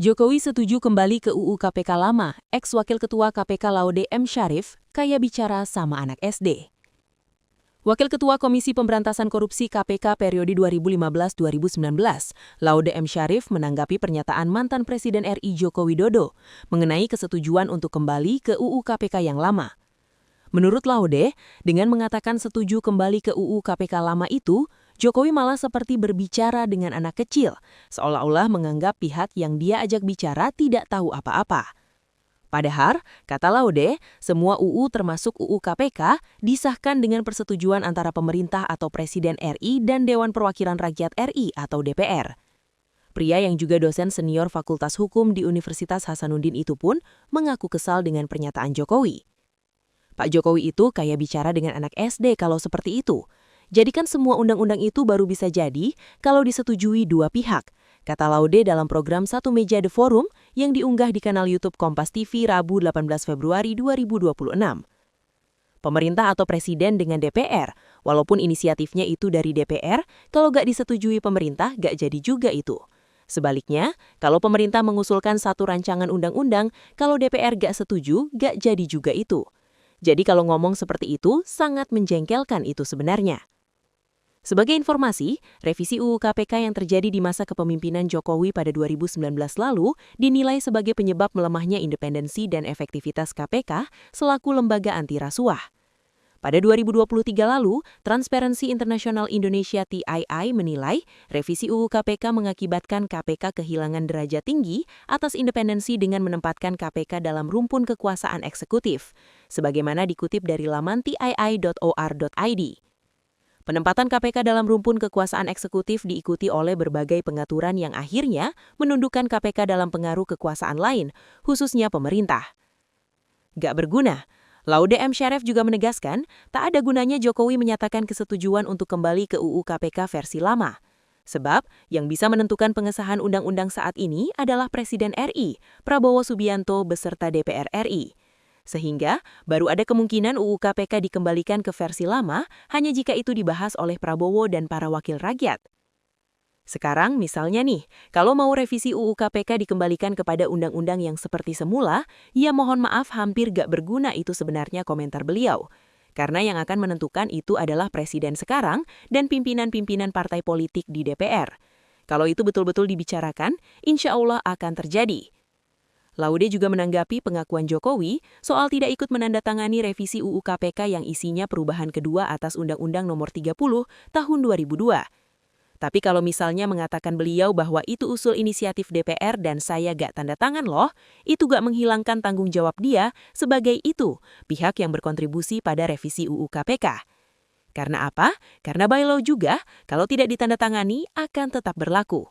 Jokowi setuju kembali ke UU KPK lama, ex-wakil ketua KPK Laude M. Syarif, kaya bicara sama anak SD. Wakil Ketua Komisi Pemberantasan Korupsi KPK periode 2015-2019, Laude M. Syarif menanggapi pernyataan mantan Presiden RI Joko Widodo mengenai kesetujuan untuk kembali ke UU KPK yang lama. Menurut Laude, dengan mengatakan setuju kembali ke UU KPK lama itu, Jokowi malah seperti berbicara dengan anak kecil, seolah-olah menganggap pihak yang dia ajak bicara tidak tahu apa-apa. Padahal, kata Laude, semua UU termasuk UU KPK disahkan dengan persetujuan antara pemerintah atau Presiden RI dan Dewan Perwakilan Rakyat RI atau DPR. Pria yang juga dosen senior Fakultas Hukum di Universitas Hasanuddin itu pun mengaku kesal dengan pernyataan Jokowi. Pak Jokowi itu kayak bicara dengan anak SD kalau seperti itu. Jadikan semua undang-undang itu baru bisa jadi kalau disetujui dua pihak, kata Laude dalam program Satu Meja The Forum yang diunggah di kanal YouTube Kompas TV Rabu 18 Februari 2026. Pemerintah atau presiden dengan DPR, walaupun inisiatifnya itu dari DPR, kalau gak disetujui pemerintah gak jadi juga itu. Sebaliknya, kalau pemerintah mengusulkan satu rancangan undang-undang, kalau DPR gak setuju, gak jadi juga itu. Jadi kalau ngomong seperti itu, sangat menjengkelkan itu sebenarnya. Sebagai informasi, revisi UU KPK yang terjadi di masa kepemimpinan Jokowi pada 2019 lalu dinilai sebagai penyebab melemahnya independensi dan efektivitas KPK selaku lembaga anti rasuah. Pada 2023 lalu, Transparency International Indonesia (TII) menilai revisi UU KPK mengakibatkan KPK kehilangan derajat tinggi atas independensi dengan menempatkan KPK dalam rumpun kekuasaan eksekutif, sebagaimana dikutip dari laman tii.or.id. Penempatan KPK dalam rumpun kekuasaan eksekutif diikuti oleh berbagai pengaturan yang akhirnya menundukkan KPK dalam pengaruh kekuasaan lain, khususnya pemerintah. Gak berguna. Laude M. Syarif juga menegaskan, tak ada gunanya Jokowi menyatakan kesetujuan untuk kembali ke UU KPK versi lama. Sebab, yang bisa menentukan pengesahan undang-undang saat ini adalah Presiden RI, Prabowo Subianto beserta DPR RI. Sehingga, baru ada kemungkinan UU KPK dikembalikan ke versi lama hanya jika itu dibahas oleh Prabowo dan para wakil rakyat. Sekarang, misalnya nih, kalau mau revisi UU KPK dikembalikan kepada undang-undang yang seperti semula, ya mohon maaf hampir gak berguna itu sebenarnya komentar beliau. Karena yang akan menentukan itu adalah Presiden sekarang dan pimpinan-pimpinan partai politik di DPR. Kalau itu betul-betul dibicarakan, insya Allah akan terjadi. Laude juga menanggapi pengakuan Jokowi soal tidak ikut menandatangani revisi UU KPK yang isinya perubahan kedua atas Undang-Undang Nomor 30 Tahun 2002. Tapi kalau misalnya mengatakan beliau bahwa itu usul inisiatif DPR dan saya gak tanda tangan loh, itu gak menghilangkan tanggung jawab dia sebagai itu, pihak yang berkontribusi pada revisi UU KPK. Karena apa? Karena by law juga, kalau tidak ditandatangani akan tetap berlaku.